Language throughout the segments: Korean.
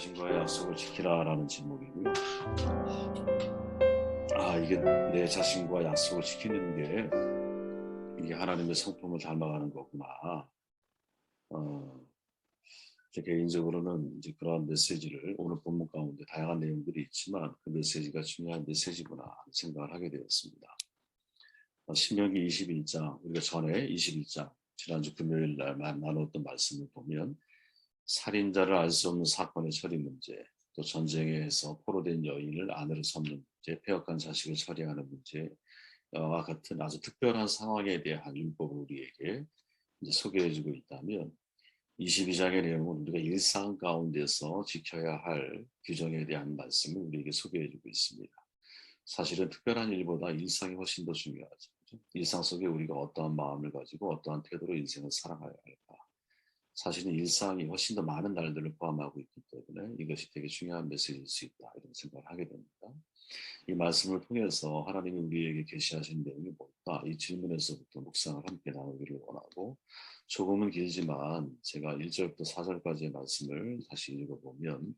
자신과의 약속을 지키라라는 제목이고요. 이게 내 자신과 약속을 지키는 게 이게 하나님의 성품을 닮아가는 거구나. 어, 제 개인적으로는 이제 그러한 메시지를 오늘 본문 가운데 다양한 내용들이 있지만 그 메시지가 중요한 메시지구나 생각을 하게 되었습니다. 신명기 21장, 우리가 전에 21장, 지난주 금요일 날 나눴던 말씀을 보면 살인자를 알 수 없는 사건의 처리 문제, 또 전쟁에서 포로된 여인을 아내로 삼는 문제, 폐역한 자식을 처리하는 문제와 같은 아주 특별한 상황에 대한 율법을 우리에게 이제 소개해주고 있다면 22장의 내용은 우리가 일상 가운데서 지켜야 할 규정에 대한 말씀을 우리에게 소개해주고 있습니다. 사실은 특별한 일보다 일상이 훨씬 더 중요하죠. 일상 속에 우리가 어떠한 마음을 가지고 어떠한 태도로 인생을 살아가야 할까. 사실은 일상이 훨씬 더 많은 날들을 포함하고 있기 때문에 이것이 되게 중요한 메시지일 수 있다 이런 생각을 하게 됩니다. 이 말씀을 통해서 하나님이 우리에게 계시하신 내용이 뭘까? 이 질문에서부터 묵상을 함께 나누기를 원하고 조금은 길지만 제가 1절부터 4절까지의 말씀을 다시 읽어보면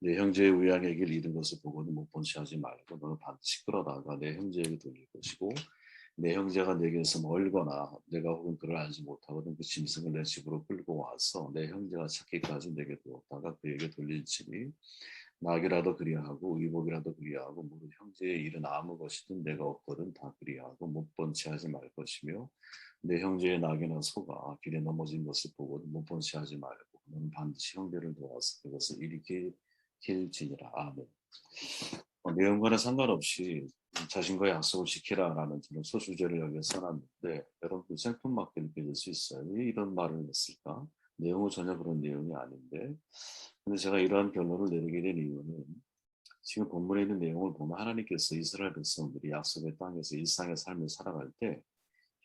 내 형제의 우양의 길 잃은 것을 보고는 못 본 채 하지 말고 너는 반드시 끌어다가 내 형제에게 돌릴 것이고 내 형제가 내게서 멀거나 내가 혹은 그를 알지 못하거든 그 짐승을 내 집으로 끌고 와서 내 형제가 찾기까지 내게 두었다가 그에게 돌릴지니 낙이라도 그리하고 의복이라도 그리하고 무릇 형제의 일은 아무 것이든 내가 없거든 다 그리하고 못 본 채 하지 말 것이며 내 형제의 낙이나 소가 길에 넘어진 것을 보고도 못 본 채 하지 말고 너는 반드시 형제를 도와서 그것을 일으킬지니라. 아멘. 내용과는 상관없이 자신과의 약속을 지키라라는 저는 소주제를 여기에 써놨는데 여러분 생뚱맞게 느껴질 수 있어요. 왜 이런 말을 했을까? 내용은 전혀 그런 내용이 아닌데 근데 제가 이러한 결론을 내리게 된 이유는 지금 본문에 있는 내용을 보면 하나님께서 이스라엘 백성들이 약속의 땅에서 일상의 삶을 살아갈 때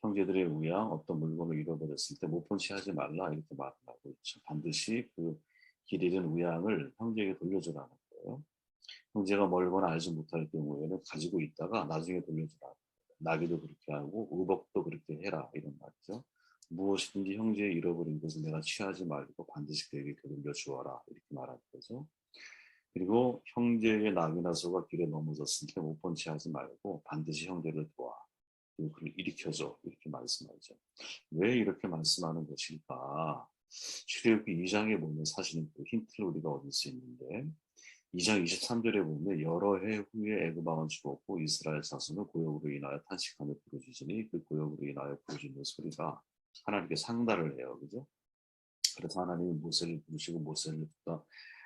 형제들의 우양 어떤 물건을 잃어버렸을 때 못 본 채 하지 말라 이렇게 말을 하고 있죠. 반드시 그 길 잃은 우양을 형제에게 돌려주라는 거예요. 형제가 멀거나 알지 못할 경우에는 가지고 있다가 나중에 돌려주라. 나귀도 그렇게 하고 의복도 그렇게 해라 이런 말이죠. 무엇이든지 형제의 잃어버린 것을 내가 취하지 말고 반드시 그에게 돌려주어라 이렇게 말하는 거죠. 그리고 형제의 낙이나 소가 길에 넘어졌을 때 못 본 채 하지 말고 반드시 형제를 도와 그리고 그를 일으켜줘 이렇게 말씀하죠. 왜 이렇게 말씀하는 것일까? 출애굽기 2장에 보면 사실은 그 힌트를 우리가 얻을 수 있는데 2장 23절에 보면 여러 해 후에 애굽 왕은 죽었고 이스라엘 자손은 고역으로 인하여 탄식하며 부르짖으니 그 고역으로 인하여 부르짖는 소리가 하나님께 상달을 해요. 그죠? 그래서 하나님이 모세를 부르시고 모세를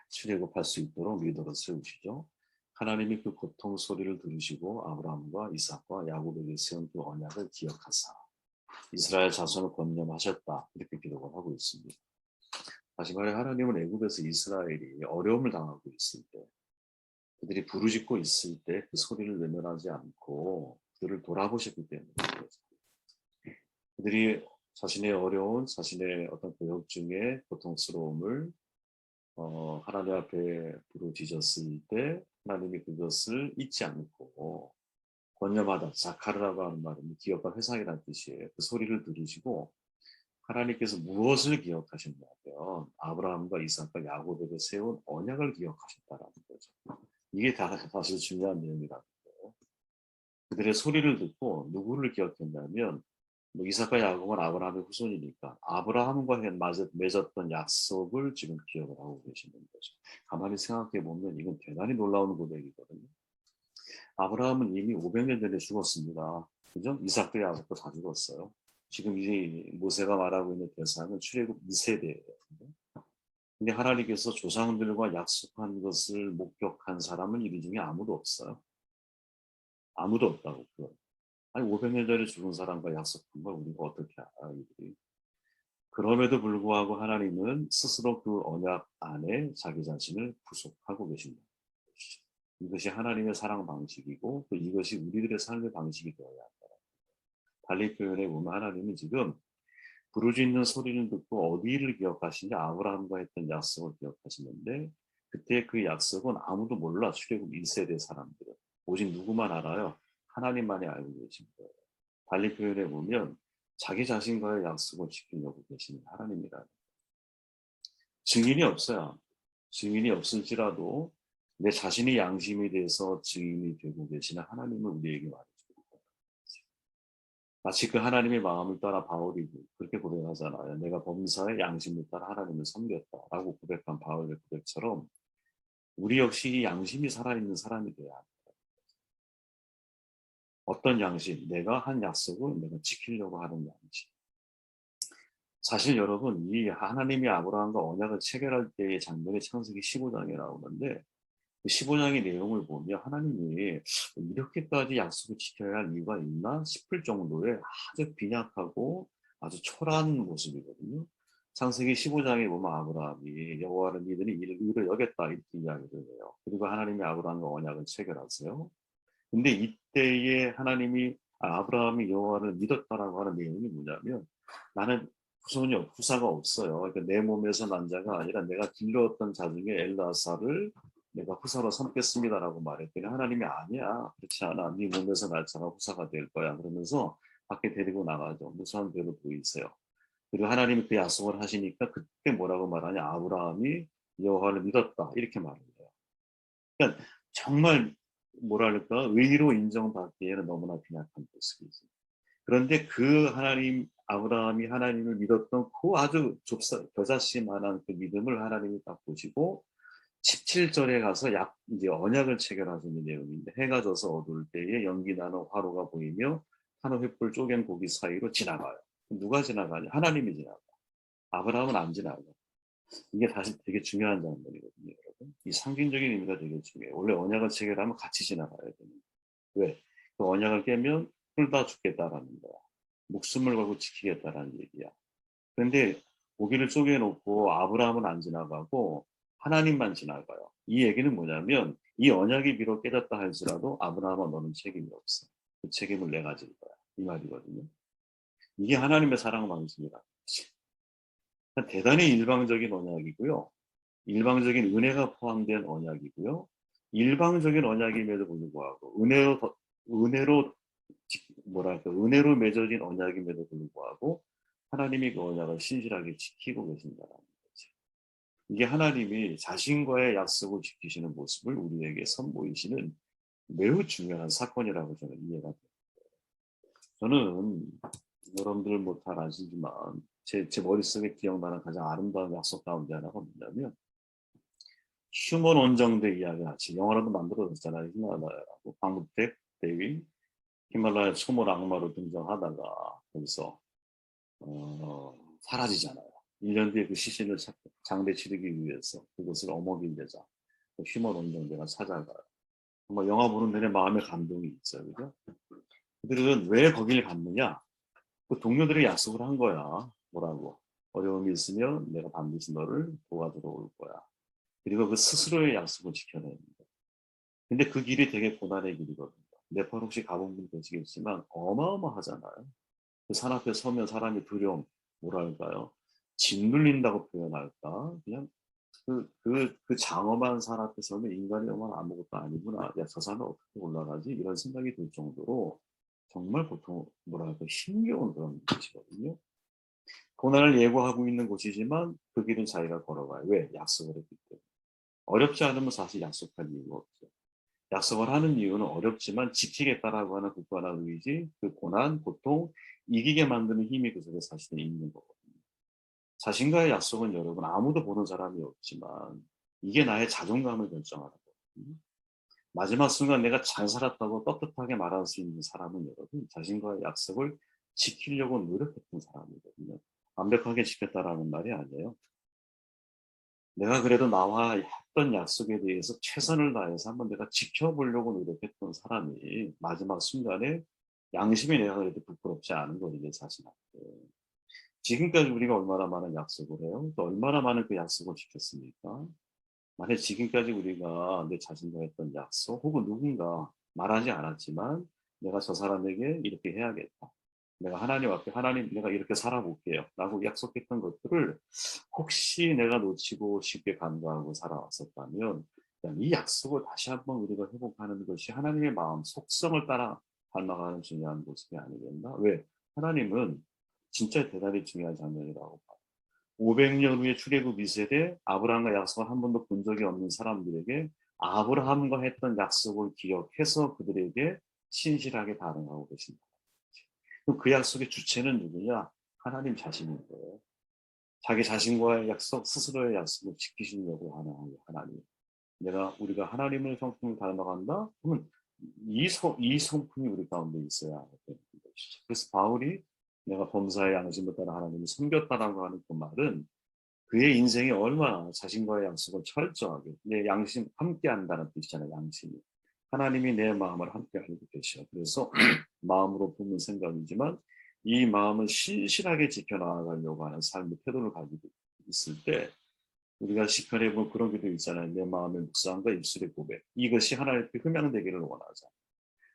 출애굽할 수 있도록 리더를 세우시죠. 하나님이 그 고통 소리를 들으시고 아브라함과 이삭과 야곱에게 세운 그 언약을 기억하사 이스라엘 자손을 권념하셨다 이렇게 기록을 하고 있습니다. 다시 말해 하나님은 애굽에서 이스라엘이 어려움을 당하고 있을 때 그들이 부르짖고 있을 때 그 소리를 외면하지 않고 그들을 돌아보셨기 때문에 그들이 자신의 어려운 자신의 어떤 고역 중에 고통스러움을 하나님 앞에 부르짖었을 때 하나님이 그것을 잊지 않고 권념하다 자카르라고 하는 말은 기억과 회상이라는 뜻이에요. 그 소리를 들으시고 하나님께서 무엇을 기억하셨냐면 아브라함과 이삭과 야곱에게 세운 언약을 기억하셨다라는 거죠. 이게 사실 중요한 내용이라는 거예요. 그들의 소리를 듣고 누구를 기억했냐면 뭐 이삭과 야곱은 아브라함의 후손이니까 아브라함과 맺었던 약속을 지금 기억을 하고 계시는 거죠. 가만히 생각해 보면 이건 대단히 놀라운 고백이거든요. 아브라함은 이미 500년 전에 죽었습니다. 그죠? 이삭도 야곱도 다 죽었어요. 지금 이 모세가 말하고 있는 대상은 출애굽 2세대예요. 근데 하나님께서 조상들과 약속한 것을 목격한 사람은 이 중에 아무도 없어요. 아무도 없다고. 아니 500년 전에 죽은 사람과 약속한 걸 우리가 어떻게 알아? 이들이. 그럼에도 불구하고 하나님은 스스로 그 언약 안에 자기 자신을 구속하고 계신다. 이것이 하나님의 사랑 방식이고 또 이것이 우리들의 삶의 방식이 되어야 한다. 달리 표현해 보면 하나님은 지금 부르짖는 소리를 듣고 어디를 기억하시냐 아브라함과 했던 약속을 기억하시는데 그때 그 약속은 아무도 몰라 출애굽 1세대 사람들은 오직 누구만 알아요? 하나님만이 알고 계신 거예요. 달리 표현해 보면 자기 자신과의 약속을 지키려고 계시는 하나님이라는 증인이 없어요. 증인이 없을지라도 내 자신의 양심에 대해서 증인이 되고 계시는 하나님을 우리에게 말해줍니다. 마치 그 하나님의 마음을 따라 바울이 그렇게 고백하잖아요. 내가 범사의 양심을 따라 하나님을 섬겼다라고 고백한 바울의 고백처럼 우리 역시 양심이 살아있는 사람이 돼야 합니다. 어떤 양심? 내가 한 약속을 내가 지키려고 하는 양심. 사실 여러분, 이 하나님이 아브라함과 언약을 체결할 때의 장면이 창세기 15장에 나오는데 15장의 내용을 보면 하나님이 이렇게까지 약속을 지켜야 할 이유가 있나 싶을 정도의 아주 빈약하고 아주 초라한 모습이거든요. 창세기 15장에 보면 아브라함이 여호와를 믿으니 이를 의로 여겼다 이렇게 이야기를 해요. 그리고 하나님이 아브라함과 언약을 체결하세요. 근데 이때에 하나님이 아브라함이 여호와를 믿었다라고 하는 내용이 뭐냐면 나는 후사가 없어요. 그러니까 내 몸에서 난 자가 아니라 내가 길러왔던 자 중에 엘라사를 내가 후사로 삼겠습니다라고 말했더니 하나님이 아니야. 그렇지 않아. 네 몸에서 날 자가 후사가 될 거야. 그러면서 밖에 데리고 나가죠. 무수한 배로 보이세요. 그리고 하나님이 그 약속을 하시니까 그때 뭐라고 말하냐. 아브라함이 여호와를 믿었다. 이렇게 말을 해요. 그러니까 정말 뭐랄까 의로 인정받기에는 너무나 빈약한 모습이지. 그런데 그 하나님 아브라함이 하나님을 믿었던 그 아주 겨자씨만한 그 믿음을 하나님이 딱 보시고 17절에 가서 이제 언약을 체결하시는 내용인데 해가 져서 어두울 때에 연기 나는 화로가 보이며 한우 횃불 쪼갠 고기 사이로 지나가요. 누가 지나가냐? 하나님이 지나가. 아브라함은 안 지나가. 이게 사실 되게 중요한 장면이거든요, 여러분. 이 상징적인 의미가 되게 중요해요. 원래 언약을 체결하면 같이 지나가야 됩니다. 왜? 그 언약을 깨면 풀다 죽겠다라는 거야. 목숨을 걸고 지키겠다라는 얘기야. 그런데 고기를 쪼개놓고 아브라함은 안 지나가고 하나님만 지나가요. 이 얘기는 뭐냐면 이 언약이 비록 깨졌다 할지라도 아브라함아 너는 책임이 없어. 그 책임을 내가 질 거야. 이 말이거든요. 이게 하나님의 사랑 방식이라. 대단히 일방적인 언약이고요. 일방적인 은혜가 포함된 언약이고요. 일방적인 언약임에도 불구하고 은혜로 뭐랄까 은혜로 맺어진 언약임에도 불구하고 하나님이 그 언약을 신실하게 지키고 계신다는 거죠. 이게 하나님이 자신과의 약속을 지키시는 모습을 우리에게 선보이시는 매우 중요한 사건이라고 저는 이해가 됩니다. 저는 여러분들 뭐 잘 아시지만 제 머릿속에 기억나는 가장 아름다운 약속 가운데 하나가 뭐냐면 휴먼 원정대 이야기 같이 영화로도 만들어졌잖아요. 히말라야라고 방북택 대위 히말라야 초몰 악마로 등장하다가 거기서 사라지잖아요. 1년 뒤에 그 시신을 장례 치르기 위해서 그것을 어머니 되자 그 휴먼 원정대가 찾아가요. 정말 영화 보는 내내 마음에 감동이 있어요. 그죠? 그들은 왜 거길 갔느냐? 그 동료들이 약속을 한 거야. 뭐라고? 어려움이 있으면 내가 반드시 너를 도와주러 올 거야. 그리고 그 스스로의 약속을 지켜내는 거야. 근데 그 길이 되게 고난의 길이거든요. 네팔 혹시 가본 분 계시겠지만 어마어마하잖아요. 그 산 앞에 서면 사람이 두려움, 뭐랄까요? 짓눌린다고 표현할까? 그냥 그 장엄한 산 앞에 서면 인간이 정말 아무것도 아니구나. 야, 저 산은 어떻게 올라가지? 이런 생각이 들 정도로 정말 보통 뭐랄까 힘겨운 그런 곳이거든요. 고난을 예고하고 있는 곳이지만 그 길은 자기가 걸어가요. 왜? 약속을 했기 때문에. 어렵지 않으면 사실 약속할 이유가 없죠. 약속을 하는 이유는 어렵지만 지키겠다라고 하는 굳건한 의지, 그 고난, 고통, 이기게 만드는 힘이 그 속에 사실 있는 거거든요. 자신과의 약속은 여러분 아무도 보는 사람이 없지만 이게 나의 자존감을 결정하는 거거든요. 마지막 순간 내가 잘 살았다고 떳떳하게 말할 수 있는 사람은 여러분 자신과의 약속을 지키려고 노력했던 사람이거든요. 완벽하게 지켰다라는 말이 아니에요. 내가 그래도 나와 했던 약속에 대해서 최선을 다해서 한번 내가 지켜보려고 노력했던 사람이 마지막 순간에 양심이 내가 그래도 부끄럽지 않은 거지 내 자신한테. 지금까지 우리가 얼마나 많은 약속을 해요? 또 얼마나 많은 그 약속을 지켰습니까? 만약 지금까지 우리가 내 자신과 했던 약속 혹은 누군가 말하지 않았지만 내가 저 사람에게 이렇게 해야겠다. 내가 하나님 앞에 하나님 내가 이렇게 살아볼게요. 라고 약속했던 것들을 혹시 내가 놓치고 쉽게 간과하고 살아왔었다면 이 약속을 다시 한번 우리가 회복하는 것이 하나님의 마음 속성을 따라 닮아가는 중요한 모습이 아니겠나? 왜? 하나님은 진짜 대단히 중요한 장면이라고 봐요. 500년 후에 출애굽 2세대 아브라함과 약속을 한 번도 본 적이 없는 사람들에게 아브라함과 했던 약속을 기억해서 그들에게 신실하게 반응하고 계십니다. 그럼 그 약속의 주체는 누구냐? 하나님 자신인 거예요. 자기 자신과의 약속, 스스로의 약속을 지키시려고 하는 하나님. 우리가 하나님의 성품을 닮아간다? 그러면 이 성품이 우리 가운데 있어야 되는 것이죠. 그래서 바울이 내가 범사의 양심을 따라 하나님을 섬겼다라고 하는 그 말은 그의 인생이 얼마나 자신과의 약속을 철저하게 내 양심 함께 한다는 뜻이잖아요. 양심이. 하나님이 내 마음을 함께 하고 계셔. 그래서 마음으로 품는 생각이지만 이 마음을 신실하게 지켜나가려고 하는 삶의 태도를 가지고 있을 때 우리가 시편에 보면 그런 기도 있잖아요. 내 마음의 묵상과 입술의 고백. 이것이 하나님께 흠양되기를 원하자.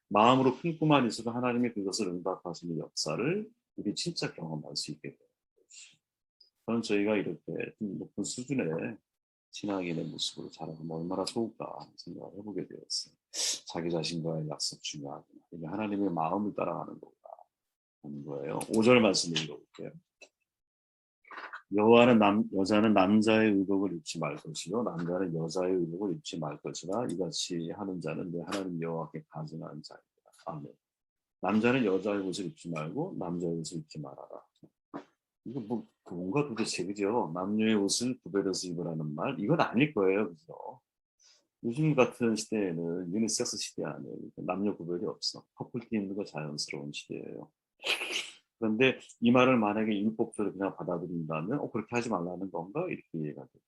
마음으로 품고만 있어도 하나님이 그것을 응답하시는 역사를 우리 진짜 경험할 수 있게 돼요. 저는 저희가 이렇게 좀 높은 수준의 신앙인의 모습으로 자라가면 얼마나 좋을까 하는 생각을 해보게 되었어요. 자기 자신과의 약속 중요하구나. 이게 하나님의 마음을 따라가는 거구나 하는 거예요. 5절 말씀 읽어볼게요. 여자는 남자의 의복을 입지 말 것이요 남자는 여자의 의복을 입지 말 것이라 이같이 하는 자는 내 하나님 여호와께 간증하는 자입니다. 아멘. 남자는 여자의 옷을 입지 말고 남자의 옷을 입지 말아라. 이거 뭔가 도대체 그죠? 남녀의 옷을 구별해서 입으라는 말 이건 아닐 거예요, 그죠? 요즘 같은 시대에는 유니섹스 시대 아니에요. 남녀 구별이 없어. 커플티 입는 거 자연스러운 시대예요. 그런데 이 말을 만약에 율법적으로 그냥 받아들인다면 그렇게 하지 말라는 건가? 이렇게 이해가 되죠.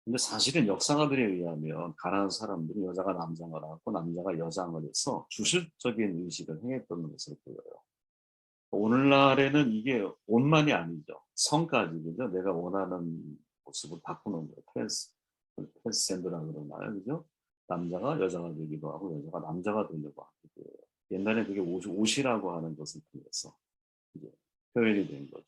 근데 사실은 역사가들에 의하면 가난한 사람들이 여자가 남장을 하고 남자가 여장을 해서 주술적인 의식을 행했던 것으로 보여요. 오늘날에는 이게 옷만이 아니죠. 성까지, 그죠? 내가 원하는 모습을 바꾸는 거예요. 트랜스젠더라고 그러나요? 그죠? 남자가 여자가 되기도 하고 여자가 남자가 되려고 하기도 해요. 옛날에 그게 옷이라고 하는 것을 통해서 이제 표현이 된 거죠.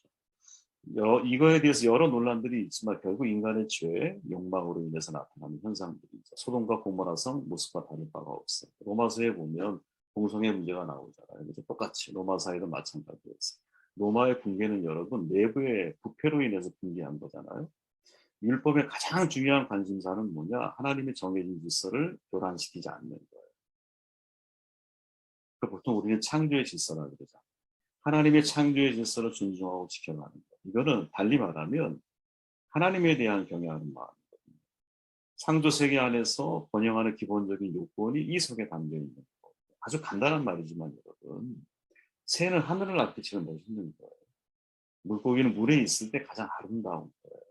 이거에 대해서 여러 논란들이 있지만 결국 인간의 죄, 욕망으로 인해서 나타나는 현상들이죠. 소돔과 고모라성 모습과 다를 바가 없어요. 로마서에 보면 동성애 문제가 나오잖아요. 그래서 똑같이 로마사에도 마찬가지였어요. 로마의 붕괴는 여러분 내부의 부패로 인해서 붕괴한 거잖아요. 율법의 가장 중요한 관심사는 뭐냐? 하나님의 정해진 질서를 교란시키지 않는 거예요. 그러니까 보통 우리는 창조의 질서라고 그러잖아요. 하나님의 창조의 질서를 존중하고 지켜가는 것. 이거는 달리 말하면 하나님에 대한 경외하는 마음이거든요. 창조 세계 안에서 번영하는 기본적인 요건이 이 속에 담겨 있는 거. 아주 간단한 말이지만 여러분, 새는 하늘을 날개치는 멋있는 거예요. 물고기는 물에 있을 때 가장 아름다운 거예요.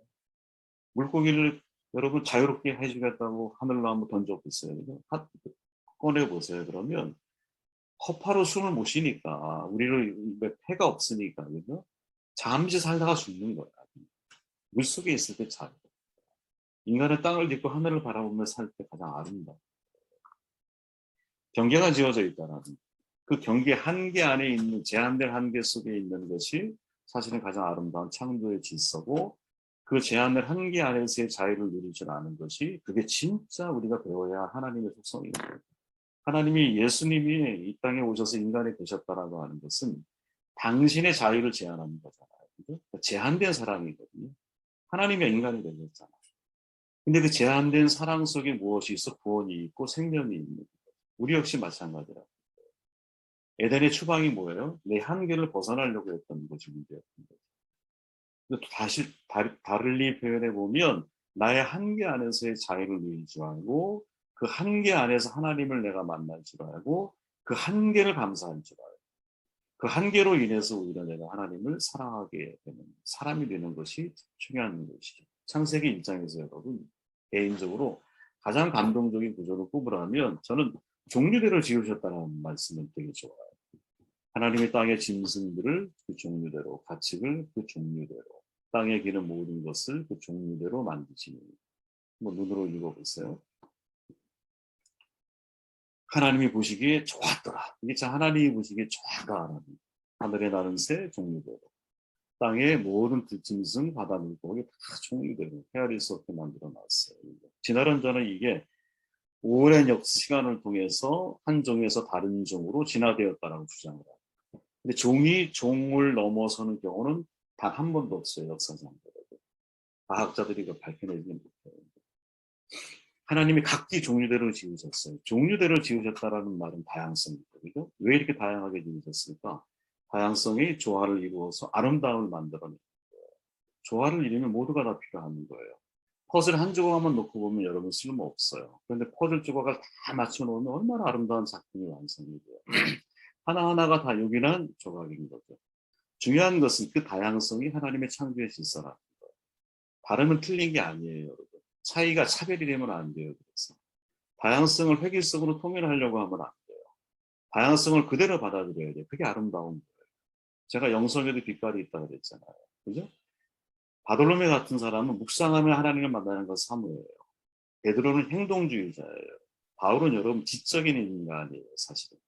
물고기를 여러분 자유롭게 해주겠다고 하늘로 한번 던져보세요. 꺼내보세요. 그러면 허파로 숨을 못 쉬니까 우리를 폐가 없으니까 그죠? 잠시 살다가 죽는 거야. 물속에 있을 때 잘. 인간은 땅을 딛고 하늘을 바라보며 살 때 가장 아름다워. 경계가 지어져 있다라는 그 경계 한계 안에 있는 제한된 한계 속에 있는 것이 사실은 가장 아름다운 창조의 질서고 그 제한된 한계 안에서의 자유를 누리지 않은 것이 그게 진짜 우리가 배워야 할 하나님의 속성입니다. 하나님이 예수님이 이 땅에 오셔서 인간이 되셨다라고 하는 것은 당신의 자유를 제한하는 거잖아요. 그죠? 제한된 사랑이거든요. 하나님이 인간이 되셨잖아요. 근데 그 제한된 사랑 속에 무엇이 있어? 구원이 있고 생명이 있는 거예요. 우리 역시 마찬가지라고. 에덴의 추방이 뭐예요? 내 한계를 벗어나려고 했던 것이 문제였던 거죠. 다시 다르게 표현해 보면 나의 한계 안에서의 자유를 누릴 줄 알고 그 한계 안에서 하나님을 내가 만날 줄 알고 그 한계를 감사할 줄 알고 그 한계로 인해서 오히려 내가 하나님을 사랑하게 되는 사람이 되는 것이 중요한 것이죠. 창세기 1장에서 여러분 개인적으로 가장 감동적인 구조를 꼽으라면 저는 종류대로 지으셨다는 말씀을 되게 좋아요. 하나님의 땅의 짐승들을 그 종류대로, 가축을 그 종류대로, 땅에 기는 모든 것을 그 종류대로 만드시니. 눈으로 읽어보세요. 하나님이 보시기에 좋았더라. 이게 참 하나님이 보시기에 좋아하다. 하늘에 나는 새 종류대로, 땅의 모든 들짐승, 바다 물고기 다 종류대로 헤아릴 수 없게 만들어놨어요. 진화론 저는 이게 오랜 시간을 통해서 한 종에서 다른 종으로 진화되었다라고 주장을 해요. 근데 종이 종을 넘어서는 경우는 단 한 번도 없어요. 역사상. 과학자들이 그 밝혀내지 못해요. 하나님이 각기 종류대로 지으셨어요. 종류대로 지으셨다라는 말은 다양성이죠. 그죠? 왜 이렇게 다양하게 지으셨을까? 다양성이 조화를 이루어서 아름다움을 만들어내는 거예요. 조화를 이루면 모두가 다 필요한 거예요. 퍼즐 한 조각만 놓고 보면 여러분 쓸모없어요. 그런데 퍼즐 조각을 다 맞춰놓으면 얼마나 아름다운 작품이 완성이 돼요. 하나하나가 다 요긴한 조각인 거죠. 중요한 것은 그 다양성이 하나님의 창조의 질서라는 거예요. 발음은 틀린 게 아니에요, 여러분. 차이가 차별이 되면 안 돼요. 그래서 다양성을 획일적으로 통일하려고 하면 안 돼요. 다양성을 그대로 받아들여야 돼요. 그게 아름다운 거예요. 제가 영성에도 빛깔이 있다고 그랬잖아요. 그죠? 바돌로메 같은 사람은 묵상하며 하나님을 만나는 건 사무예요. 베드로는 행동주의자예요. 바울은 여러분 지적인 인간이에요. 사실은.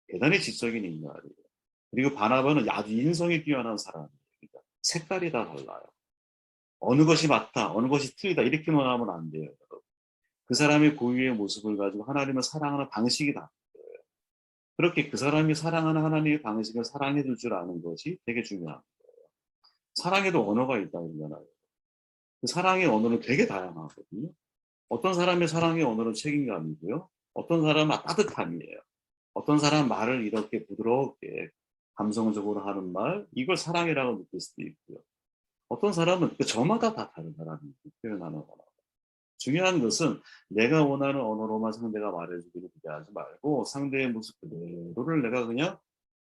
대단히 지적인 인간이에요. 그리고 바나바는 아주 인성이 뛰어난 사람이에요. 그러니까 색깔이 다 달라요. 어느 것이 맞다, 어느 것이 틀리다 이렇게만 하면 안 돼요. 여러분. 그 사람의 고유의 모습을 가지고 하나님을 사랑하는 방식이 다 그렇게 그 사람이 사랑하는 하나님의 방식을 사랑해 줄 줄 아는 것이 되게 중요합니다. 사랑에도 언어가 있다고 그러잖아요. 그 사랑의 언어는 되게 다양하거든요. 어떤 사람의 사랑의 언어는 책임감이고요. 어떤 사람은 따뜻함이에요. 어떤 사람은 말을 이렇게 부드럽게 감성적으로 하는 말, 이걸 사랑이라고 느낄 수도 있고요. 어떤 사람은 그 저마다 다 다른 사람이 표현하는 언어. 중요한 것은 내가 원하는 언어로만 상대가 말해주기를 기대하지 말고 상대의 모습 그대로를 내가 그냥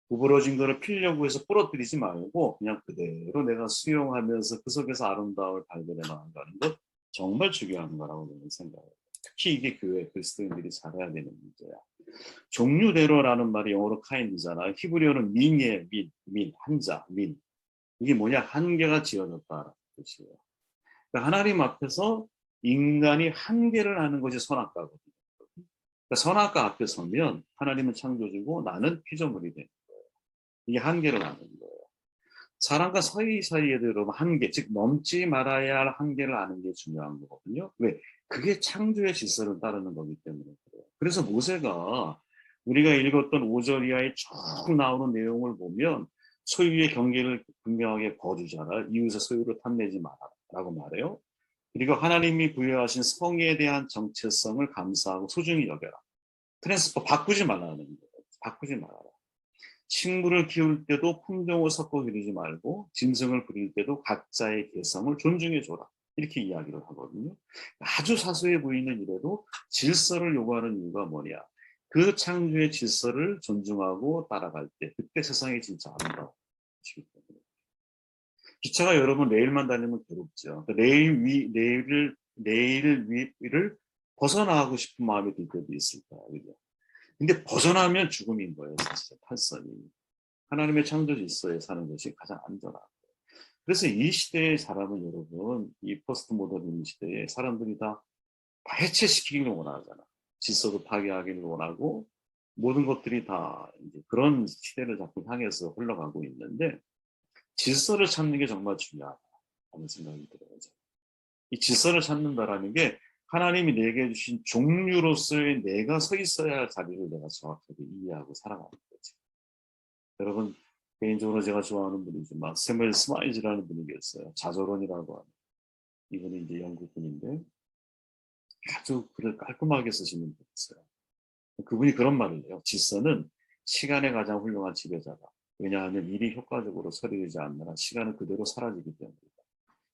구부러진 거를 피려고 해서 부러뜨리지 말고 그냥 그대로 내가 수용하면서 그 속에서 아름다움을 발견해 나간다는 것 정말 중요한 거라고 저는 생각해요. 특히 이게 교회 그리스도인들이 잘해야 되는 문제야. 종류대로라는 말이 영어로 kind잖아요. 히브리어는 민의 민, 한자, 민. 이게 뭐냐? 한계가 지어졌다는 뜻이에요. 그러니까 하나님 앞에서 인간이 한계를 하는 것이 선악과거든요. 그러니까 선악과 앞에 서면 하나님은 창조주고 나는 피조물이 되는 거예요. 이게 한계를 하는 거예요. 사람과 사이사이에도 여러분 한계, 즉 넘지 말아야 할 한계를 아는 게 중요한 거거든요. 왜? 그게 창조의 질서를 따르는 거기 때문에 그래요. 그래서 모세가 우리가 읽었던 5절 이하에 쭉 나오는 내용을 보면 소유의 경계를 분명하게 거두잖아요. 이웃의 소유를 탐내지 마라라고 말해요. 그리고 하나님이 부여하신 성에 대한 정체성을 감사하고 소중히 여겨라. 트랜스퍼 바꾸지 말라는 거예요. 바꾸지 말아라. 식물을 키울 때도 품종을 섞어 기르지 말고 짐승을 부릴 때도 각자의 개성을 존중해 줘라. 이렇게 이야기를 하거든요. 아주 사소해 보이는 일에도 질서를 요구하는 이유가 뭐냐. 그 창조의 질서를 존중하고 따라갈 때 그때 세상이 진짜 아름다워. 기차가 여러분 레일만 다니면 괴롭죠. 레일 위를 벗어나고 싶은 마음이 들 때도 있을 거야. 그죠? 근데 벗어나면 죽음인 거예요. 사실 탈선이. 하나님의 창조 질서에 사는 것이 가장 안전하고. 그래서 이 시대의 사람은 여러분, 이 포스트 모더니즘 시대에 사람들이 다 해체시키기를 원하잖아. 질서도 파괴하기를 원하고 모든 것들이 다 이제 그런 시대를 자꾸 향해서 흘러가고 있는데 질서를 찾는 게 정말 중요하다는 생각이 들어요. 이 질서를 찾는다라는 게 하나님이 내게 주신 종류로서의 내가 서 있어야 할 자리를 내가 정확하게 이해하고 살아가는 거지. 여러분 개인적으로 제가 좋아하는 분이지만 세멜 스마이즈라는 분이 계셨어요. 자조론이라고 하는 이분이 이제 영국 분인데 아주 글을 깔끔하게 쓰시는 분이 있어요. 그분이 그런 말을 해요. 질서는 시간의 가장 훌륭한 지배자다. 왜냐하면 일이 효과적으로 처리되지 않는 한 시간은 그대로 사라지기 때문이다.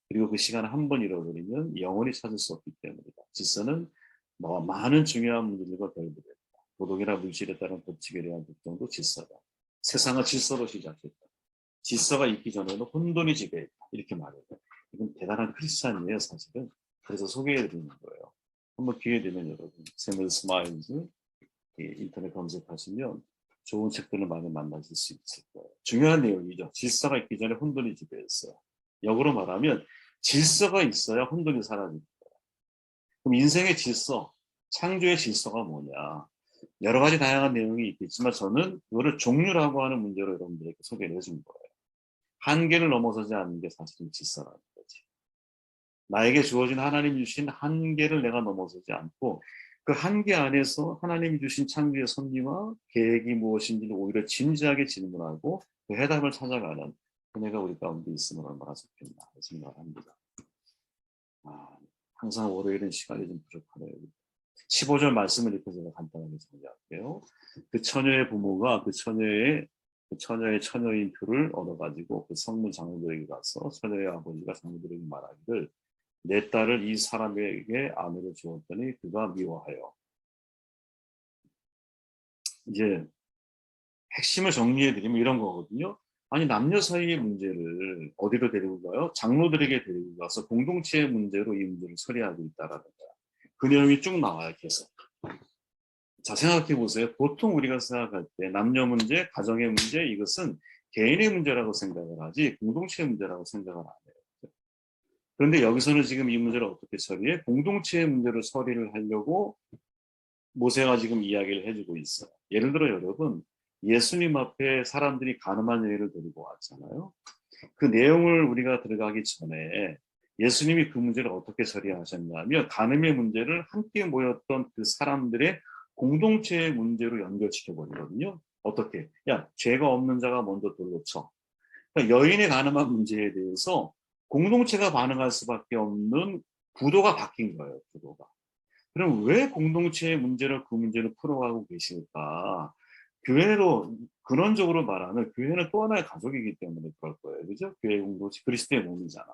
그리고 그 시간을 한 번 잃어버리면 영원히 찾을 수 없기 때문이다. 질서는 많은 중요한 문제들과 결부된다. 도덕이나 물질에 따른 법칙에 대한 걱정도 질서다. 세상은 질서로 시작했다. 질서가 있기 전에는 혼돈이 지배했다. 이렇게 말해요. 이건 대단한 크리스찬이에요, 사실은. 그래서 소개해드리는 거예요. 한번 기회 되면 여러분, 세멜 스마일즈 인터넷 검색하시면 좋은 책들을 많이 만나실 수 있을 거예요. 중요한 내용이죠. 질서가 있기 전에 혼돈이 지배했어요. 역으로 말하면 질서가 있어야 혼돈이 사라집니다. 그럼 인생의 질서, 창조의 질서가 뭐냐? 여러 가지 다양한 내용이 있겠지만 저는 그거를 종류라고 하는 문제로 여러분들에게 소개를 해준 거예요. 한계를 넘어서지 않는 게 사실은 질서라는 거지. 나에게 주어진 하나님 주신 한계를 내가 넘어서지 않고 그 한계 안에서 하나님이 주신 창조의 섭리와 계획이 무엇인지를 오히려 진지하게 질문하고 그 해답을 찾아가는 은혜가 우리 가운데 있으면 얼마나 좋겠나 생각을 합니다. 항상 월요일은 시간이 좀 부족하네요. 15절 말씀을 이렇게 제가 간단하게 정리할게요. 그 처녀의 부모가 그 처녀의 처녀인 표를 얻어가지고 그 성문 장로들에게 가서 처녀의 아버지가 장로들에게 말하기를 내 딸을 이 사람에게 아내로 주었더니 그가 미워하여. 이제 핵심을 정리해드리면 이런 거거든요. 아니 남녀 사이의 문제를 어디로 데리고 가요? 장로들에게 데리고 가서 공동체의 문제로 이 문제를 처리하고 있다라는 거야. 그 내용이 쭉 나와요. 계속. 자, 생각해 보세요. 보통 우리가 생각할 때 남녀 문제, 가정의 문제, 이것은 개인의 문제라고 생각을 하지 공동체의 문제라고 생각을 안 해요. 그런데 여기서는 지금 이 문제를 어떻게 처리해? 공동체의 문제로 처리를 하려고 모세가 지금 이야기를 해주고 있어요. 예를 들어 여러분, 예수님 앞에 사람들이 가늠한 여인을 데리고 왔잖아요. 그 내용을 우리가 들어가기 전에 예수님이 그 문제를 어떻게 처리하셨냐면 가늠의 문제를 함께 모였던 그 사람들의 공동체의 문제로 연결시켜버리거든요. 어떻게? 야, 죄가 없는 자가 먼저 돌로 쳐. 그러니까 여인의 가늠한 문제에 대해서 공동체가 반응할 수밖에 없는 구도가 바뀐 거예요. 구도가. 그럼 왜 공동체의 문제를 그 문제를 풀어가고 계실까? 교회로 근원적으로 말하는 교회는 또 하나의 가족이기 때문에 그럴 거예요. 그죠? 교회 공동체 그리스도의 몸이잖아.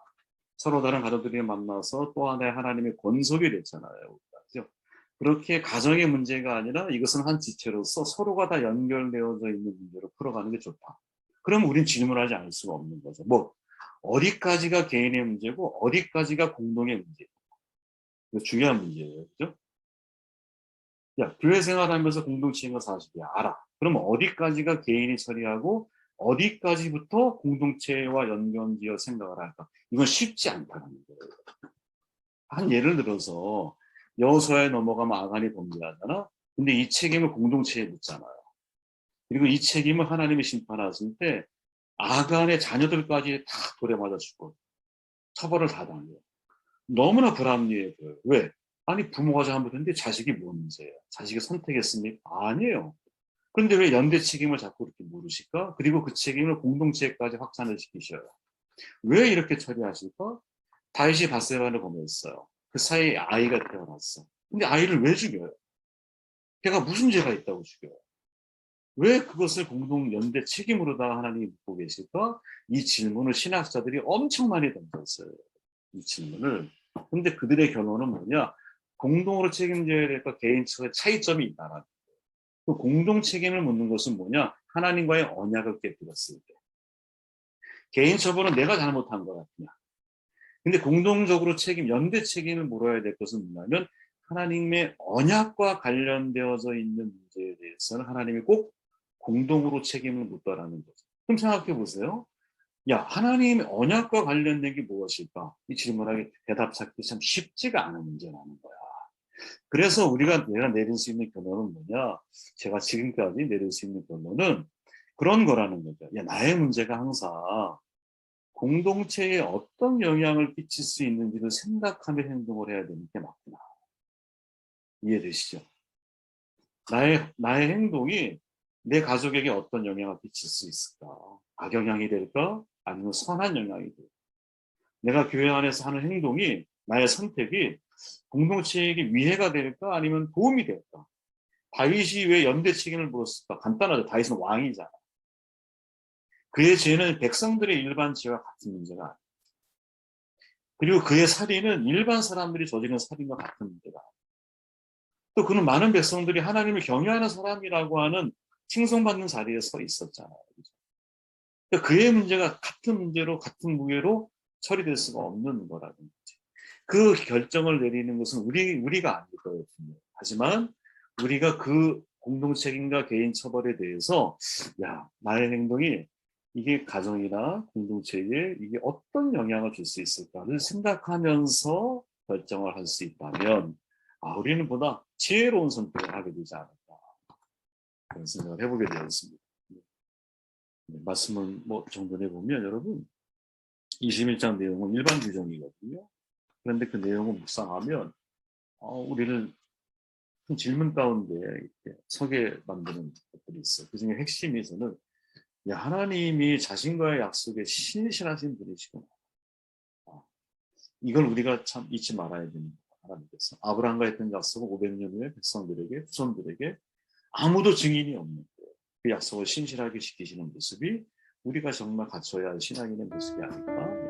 서로 다른 가족들이 만나서 또 하나의 하나님의 권속이 됐잖아요. 그죠? 그렇게 가정의 문제가 아니라 이것은 한 지체로서 서로가 다 연결되어져 있는 문제로 풀어가는 게 좋다. 그럼 우린 질문하지 않을 수가 없는 거죠. 뭐 어디까지가 개인의 문제고 어디까지가 공동의 문제고. 이거 중요한 문제예요. 그죠? 야, 교회 생활하면서 공동체인 건 사실이야. 알아. 그럼 어디까지가 개인이 처리하고 어디까지부터 공동체와 연결지어 생각을 할까? 이건 쉽지 않다는 거예요. 한 예를 들어서 여호수아에 넘어가면 아간이 범죄하잖아. 근데 이 책임을 공동체에 묻잖아요. 그리고 이 책임을 하나님이 심판하실 때 아간의 자녀들까지 다 돌에 맞아 죽고 처벌을 다 당해요. 너무나 불합리해 보여요. 왜? 아니 부모가 잘못했는데 자식이 뭔 문제예요? 자식이 선택했습니까? 아니에요. 그런데 왜 연대 책임을 자꾸 이렇게 물으실까? 그리고 그 책임을 공동체까지 확산을 시키셔요. 왜 이렇게 처리하실까? 다윗이 바세바를 범했어요. 그 사이에 아이가 태어났어. 근데 아이를 왜 죽여요? 걔가 무슨 죄가 있다고 죽여요? 왜 그것을 공동 연대 책임으로 다 하나님이 묻고 계실까? 이 질문을 신학자들이 엄청 많이 던졌어요. 이 질문을. 근데 그들의 결론은 뭐냐? 공동으로 책임져야 될까 개인적인 차이점이 있다라는. 그 공동 책임을 묻는 것은 뭐냐? 하나님과의 언약을 깨뜨렸을 때. 개인 처벌은 내가 잘못한 것 같냐? 근데 공동적으로 연대 책임을 물어야 될 것은 뭐냐면 하나님의 언약과 관련되어져 있는 문제에 대해서는 하나님이 꼭 공동으로 책임을 묻더라는 거죠. 그럼 생각해 보세요. 야, 하나님의 언약과 관련된 게 무엇일까? 이 질문하기 대답 찾기 참 쉽지가 않은 문제라는 거야. 그래서 내가 내릴 수 있는 결론은 뭐냐? 제가 지금까지 내릴 수 있는 결론은 그런 거라는 거죠. 야, 나의 문제가 항상 공동체에 어떤 영향을 끼칠 수 있는지를 생각하며 행동을 해야 되는 게 맞구나. 이해되시죠? 나의 행동이 내 가족에게 어떤 영향을 끼칠 수 있을까? 악영향이 될까? 아니면 선한 영향이 될까? 내가 교회 안에서 하는 행동이, 나의 선택이 공동체에게 위해가 될까? 아니면 도움이 될까? 다윗이 왜 연대 책임을 물었을까? 간단하죠. 다윗은 왕이잖아. 그의 죄는 백성들의 일반 죄와 같은 문제가 아니야. 그리고 그의 살인은 일반 사람들이 저지른 살인과 같은 문제가 아니야. 또 그는 많은 백성들이 하나님을 경외하는 사람이라고 하는 칭송받는 자리에 서 있었잖아요. 그러니까 그의 문제가 같은 문제로 같은 무게로 처리될 수가 없는 거라는 거지. 그 결정을 내리는 것은 우리가 아닐 거거든요. 하지만 우리가 그 공동 책임과 개인 처벌에 대해서 나의 행동이 이게 가정이나 공동체에 이게 어떤 영향을 줄 수 있을까를 생각하면서 결정을 할 수 있다면 우리는 보다 지혜로운 선택을 하게 되지 않을까 그런 생각을 해보게 되었습니다. 말씀을 뭐 정돈해 보면 여러분 21장 내용은 일반 규정이거든요. 그런데 그 내용을 묵상하면 우리를 큰 질문 가운데 이렇게 서게 만드는 것들이 있어요. 그 중에 핵심에서는 하나님이 자신과의 약속에 신실하신 분이시구나. 이걸 우리가 참 잊지 말아야 되는 거예요. 하나님께서 아브라함과 했던 약속은 500년 후에 백성들에게 후손들에게 아무도 증인이 없는 거예요. 그 약속을 신실하게 지키시는 모습이 우리가 정말 갖춰야 할 신앙인의 모습이 아닐까